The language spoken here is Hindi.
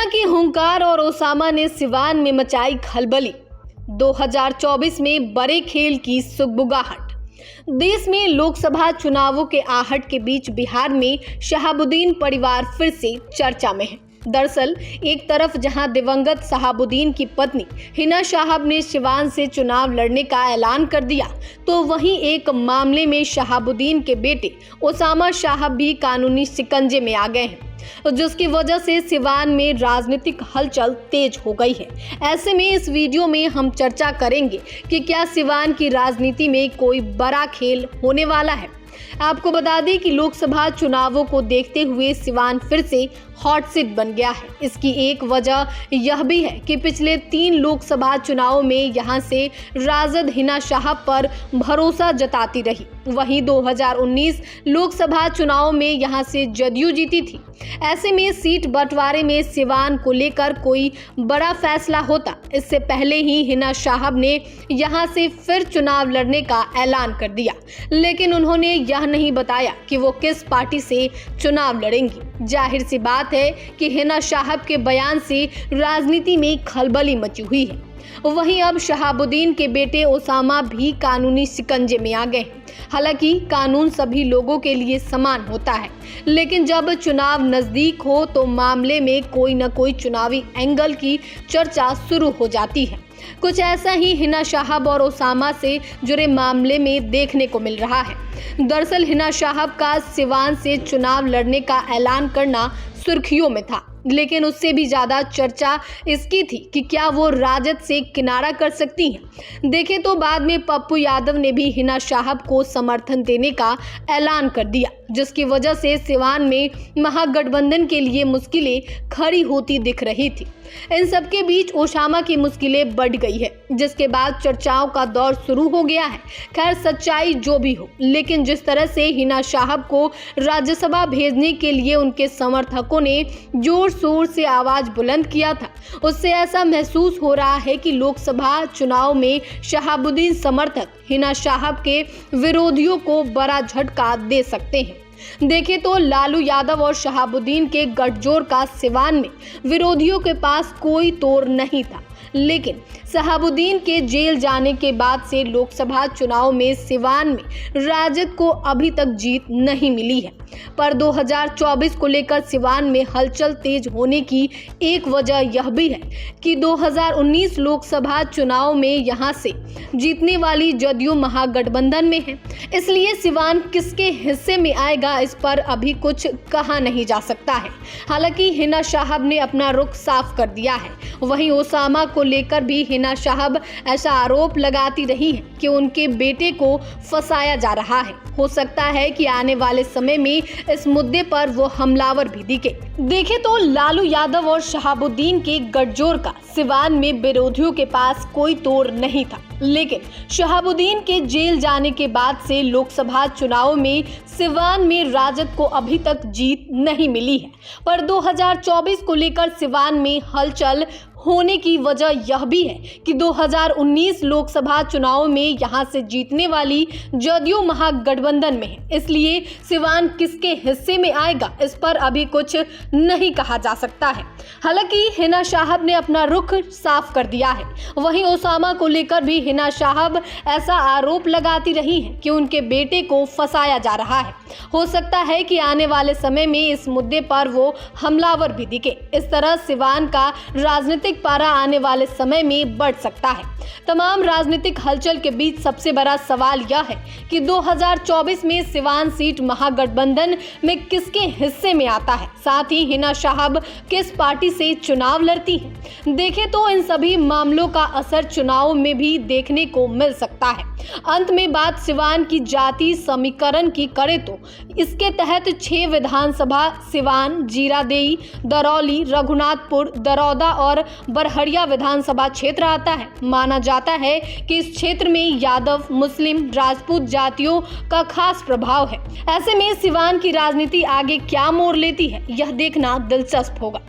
हिना की हुंकार और ओसामा ने सिवान में मचाई खलबली। 2024 में बड़े खेल की सुगबुगाहट। देश में लोकसभा चुनावों के आहट के बीच बिहार में शहाबुद्दीन परिवार फिर से चर्चा में है। दरअसल एक तरफ जहां दिवंगत शहाबुद्दीन की पत्नी हिना शाहब ने सिवान से चुनाव लड़ने का ऐलान कर दिया, तो वहीं एक मामले में शहाबुद्दीन के बेटे ओसामा शाहब भी कानूनी शिकंजे में आ गए हैं, जिसकी वजह से सिवान में राजनीतिक हलचल तेज हो गई है। ऐसे में इस वीडियो में हम चर्चा करेंगे कि क्या सिवान की राजनीति में कोई बड़ा खेल होने वाला है। आपको बता दें कि लोकसभा चुनावों को देखते हुए सिवान फिर से हॉट सीट बन गया है। इसकी एक वजह यह भी है कि पिछले 3 लोकसभा चुनावों में यहां से राजद हिना शाहब पर भरोसा जताती रही। वहीं 2019 लोकसभा चुनाव में यहां से जदयू जीती थी। ऐसे में सीट बंटवारे में सिवान को लेकर कोई बड़ा फैसला होता, इससे पहले ही हिना शाहब ने यहां से फिर चुनाव लड़ने का ऐलान कर दिया, लेकिन उन्होंने यह नहीं बताया कि वो किस पार्टी से चुनाव लड़ेंगी। जाहिर सी बात है कि हिना शाहब के बयान से राजनीति में खलबली मची हुई है। वहीं अब शहाबुद्दीन के बेटे ओसामा भी कानूनी शिकंजे में आ गए हैं। हालांकि कानून सभी लोगों के लिए समान होता है, लेकिन जब चुनाव नजदीक हो तो मामले में कोई न कोई चुनावी एंगल की चर्चा शुरू हो जाती है। कुछ ऐसा ही हिना शाहब और ओसामा से जुड़े मामले में देखने को मिल रहा है। दरअसल हिना शाहब का सिवान से चुनाव लड़ने का ऐलान करना सुर्खियों में था, लेकिन उससे भी ज़्यादा चर्चा इसकी थी कि क्या वो राजद से किनारा कर सकती हैं। देखें तो बाद में पप्पू यादव ने भी हिना शाहब को समर्थन देने का ऐलान कर दिया, जिसकी वजह से सिवान में महागठबंधन के लिए मुश्किलें खड़ी होती दिख रही थी। इन सबके बीच ओसामा की मुश्किलें बढ़ गई है, जिसके बाद चर्चाओं का दौर शुरू हो गया है। खैर सच्चाई जो भी हो, लेकिन जिस तरह से हिना शाहब को राज्यसभा भेजने के लिए उनके समर्थकों ने जोर शोर से आवाज बुलंद किया था, उससे ऐसा महसूस हो रहा है कि लोकसभा चुनाव में शहाबुद्दीन समर्थक हिना शाहब के विरोधियों को बड़ा झटका दे सकते हैं। देखें तो लालू यादव और शहाबुद्दीन के गठजोड़ का सिवान में विरोधियों के पास कोई तोड़ नहीं था, लेकिन शहाबुद्दीन के जेल जाने के बाद से लोकसभा चुनाव में सिवान में राजद को अभी तक जीत नहीं मिली है। पर 2024 को लेकर सिवान में हलचल तेज होने की एक वजह यह भी है कि 2019 लोकसभा चुनाव में यहां से जीतने वाली जदयू महागठबंधन में है, इसलिए सिवान किसके हिस्से में आएगा इस पर अभी कुछ कहा नहीं जा सकता है। हालांकि हिना शाहब ने अपना रुख साफ कर दिया है। वहीं ओसामा को लेकर भी हिना शाहब ऐसा आरोप लगाती रही है कि उनके बेटे को फंसाया जा रहा है। हो सकता है कि आने वाले समय में इस मुद्दे पर वो हमलावर भी दिखे। देखें तो लालू यादव और शहाबुद्दीन के गठजोड़ का सिवान में विरोधियों के पास कोई तोड़ नहीं था, लेकिन शहाबुद्दीन के जेल जाने के बाद से लोकसभा चुनाव में सिवान में राजद को अभी तक जीत नहीं मिली है। पर 2024 को लेकर सिवान में हलचल होने की वजह यह भी है कि 2019 लोकसभा चुनाव में यहां से जीतने वाली जदयू महागठबंधन में है, इसलिए सिवान किसके हिस्से में आएगा इस पर अभी कुछ नहीं कहा जा सकता है। हालांकि हिना शाहब ने अपना रुख साफ कर दिया है। वहीं ओसामा को लेकर भी हिना शाहब ऐसा आरोप लगाती रही हैं कि उनके बेटे को फंसाया जा रहा है। हो सकता है कि आने वाले समय में इस मुद्दे पर वो हमलावर भी दिखे। इस तरह सिवान का राजनीतिक पारा आने वाले समय में बढ़ सकता है। तमाम राजनीतिक हलचल के बीच सबसे बड़ा सवाल यह है कि 2024 में सिवान सीट महागठबंधन में किसके हिस्से में आता है, साथ ही हिना शाहब किस पार्टी से चुनाव लड़ती है। देखें तो इन सभी मामलों का असर चुनाव में भी देखने को मिल सकता है। अंत में बात सिवान की जाति समीकरण की करें तो इसके तहत 6 विधानसभा सिवान, जीरादेई, दरौली, रघुनाथपुर, दरौदा और बरहड़िया विधानसभा क्षेत्र आता है। माना जाता है कि इस क्षेत्र में यादव, मुस्लिम, राजपूत जातियों का खास प्रभाव है। ऐसे में सिवान की राजनीति आगे क्या मोड़ लेती है, यह देखना दिलचस्प होगा।